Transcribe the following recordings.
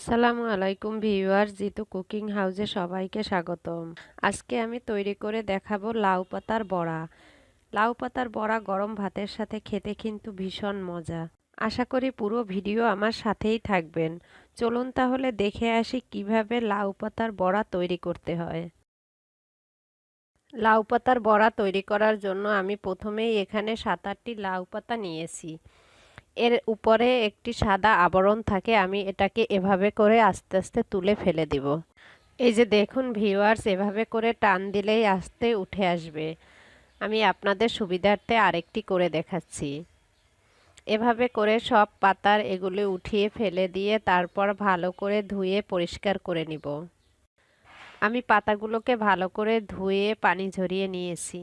আসসালামু আলাইকুম viewers, Jitu cooking হাউসে সবাইকে স্বাগতম। আজকে আমি তৈরি করে দেখাবো লাউ পাতার বড়া। লাউ পাতার বড়া গরম ভাতের সাথে খেতে কিন্তু ভীষণ মজা। আশা করি পুরো ভিডিও আমার সাথেই থাকবেন। চলুন তাহলে দেখে আসি কিভাবে লাউ পাতার বড়া তৈরি করতে হয়। লাউ পাতার বড়া তৈরি করার জন্য আমি প্রথমেই এখানে 7-8টি লাউ পাতা নিয়েছি। এর উপরে একটি সাদা আবরণ থাকে, আমি এটাকে এভাবে করে আস্তে আস্তে তুলে ফেলে দিব। এই যে দেখুন ভিউয়ার্স, এভাবে করে টান দিলেই আস্তে উঠে আসবে। আমি আপনাদের সুবিধার্থে আরেকটি করে দেখাচ্ছি। এভাবে করে সব পাতার এগুলি উঠিয়ে ফেলে দিয়ে তারপর ভালো করে ধুয়ে পরিষ্কার করে নিব। আমি পাতাগুলোকে ভালো করে ধুয়ে পানি ঝরিয়ে নিয়েছি।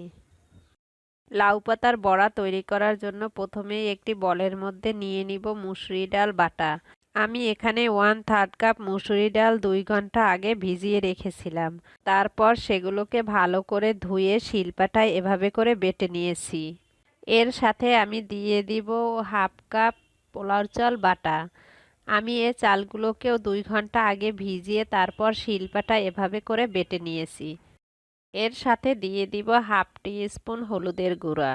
লাউ পাতার বড়া তৈরি করার জন্য প্রথমেই একটি বলের মধ্যে নিয়ে নিব মুসুরি ডাল বাটা। আমি এখানে 1/3 কাপ মুসুরি ডাল 2 ঘন্টা আগে ভিজিয়ে রেখেছিলাম। তারপর সেগুলোকে ভালো করে ধুয়ে শিলপাটায় এভাবে করে বেটে নিয়েছি। এর সাথে আমি দিয়ে দিব 1/2 কাপ পোলাও চাল বাটা। আমি এই চালগুলোকেও 2 ঘন্টা আগে ভিজিয়ে তারপর শিলপাটায় এভাবে করে বেটে নিয়েছি। এর সাথে দিয়ে দিব 1/2 টি-স্পুন হলুদের গুঁড়া,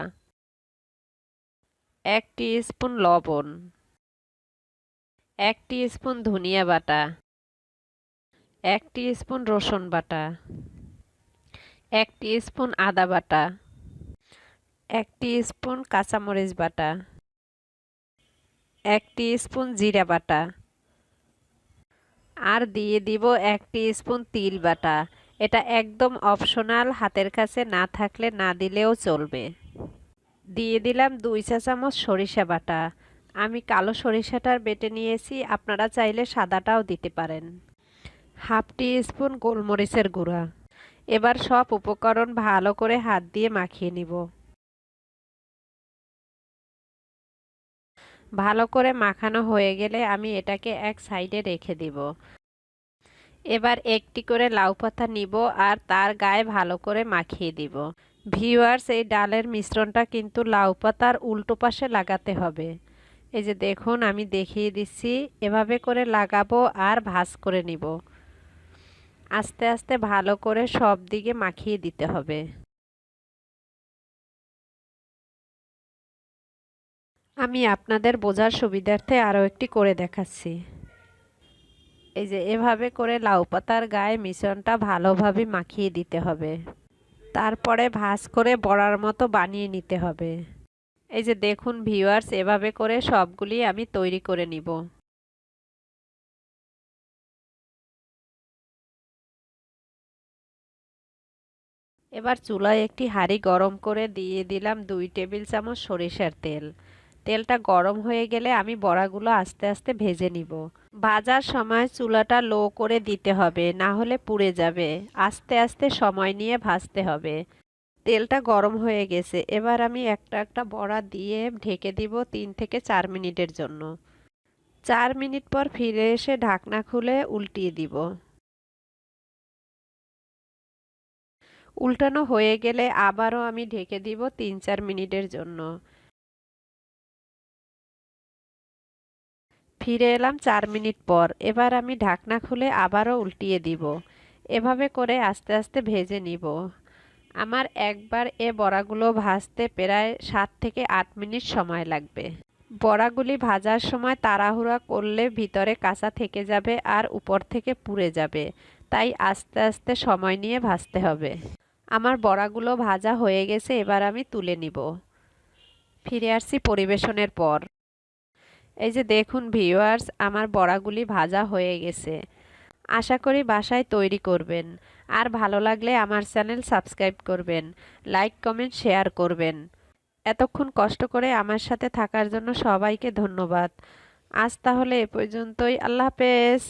1 টি-স্পুন লবণ, 1 টি-স্পুন ধনিয়া বাটা, 1 টি-স্পুন রসুন বাটা, 1 টি-স্পুন আদা বাটা, 1 টি-স্পুন কাঁচামরিচ বাটা, 1 টি-স্পুন জিরা বাটা, আর দিয়ে দিব 1 টি-স্পুন তিল বাটা। এটা একদম অপশনাল, হাতের কাছে না থাকলে না দিলেও চলবে। দিয়ে দিলাম 2 চা চামচ সরিষা বাটা। আমি কালো সরিষাটার বেটে নিয়েছি, আপনারা চাইলে সাদাটাও দিতে পারেন। 1/2 টি-স্পুন গোলমরিচের গুঁড়া। এবার সব উপকরণ ভালো করে হাত দিয়ে মাখিয়ে নিব। ভালো করে মাখানো হয়ে গেলে আমি এটাকে এক সাইডে রেখে দিব। এবার একটি করে লাউ পাতা নিব আর তার গায়ে ভালো করে মাখিয়ে দিব। ভিউয়ার্স, এই ডালের মিশ্রণটা কিন্তু লাউ পাতার উল্টো পাশে লাগাতে হবে। এই যে দেখুন, আমি দেখিয়ে দিচ্ছি, এভাবে করে লাগাবো আর ভাঁজ করে নিব। আস্তে আস্তে ভালো করে সব দিকে মাখিয়ে দিতে হবে। আমি আপনাদের বোঝার সুবিধার্থে আরও একটি করে দেখাচ্ছি। এই যে এভাবে করে লাউ পাতার গায়ে মিশ্রণটা ভালোভাবে মাখিয়ে দিতে হবে। তারপরে ভাঁজ করে বড়ার মতো বানিয়ে নিতে হবে। এই যে দেখুন ভিউয়ার্স, এভাবে করে সবগুলি আমি তৈরি করে নিব। এবার চুলায় একটি হাঁড়ি গরম করে দিয়ে দিলাম 2 টেবিল চামচ সরিষার তেল। তেলটা গরম হয়ে গেলে আমি বড়াগুলো আস্তে আস্তে ভেজে নিব। ভাজার সময় চুলাটা লো করে দিতে হবে, না হলে পুড়ে যাবে। আস্তে আস্তে সময় নিয়ে ভাজতে হবে। তেলটা গরম হয়ে গেছে, এবার আমি একটা একটা বড়া দিয়ে ঢেকে দিব 3 থেকে 4 মিনিটের জন্য। 4 মিনিট পর ফিরে এসে ঢাকনা খুলে উল্টিয়ে দিব। উল্টানো হয়ে গেলে আবারও আমি ঢেকে দিব 3-4 মিনিটের জন্য। ফিরে এলাম 4 মিনিট পর। এবার আমি ঢাকনা খুলে আবারও উল্টিয়ে দিব। এভাবে করে আস্তে আস্তে ভেজে নিব। আমার একবার এ বড়াগুলো ভাজতে প্রায় 7 থেকে 8 মিনিট সময় লাগবে। বড়াগুলি ভাজার সময় তাড়াহুড়া করলে ভিতরে কাঁচা থেকে যাবে আর উপর থেকে পুড়ে যাবে, তাই আস্তে আস্তে সময় নিয়ে ভাজতে হবে। আমার বড়াগুলো ভাজা হয়ে গেছে, এবার আমি তুলে নিব। ফিরে আসছি পরিবেশনের পর। এই যে দেখুন ভিউয়ার্স, আমার বড়াগুলি ভাজা হয়ে গেছে। আশা করি বাসায় তৈরি করবেন। আর ভালো লাগলে আমার চ্যানেল সাবস্ক্রাইব করবেন, লাইক কমেন্ট শেয়ার করবেন। এতক্ষণ কষ্ট করে আমার সাথে থাকার জন্য সবাইকে ধন্যবাদ। আজ তাহলে এ পর্যন্তই। আল্লাহ হাফেজ।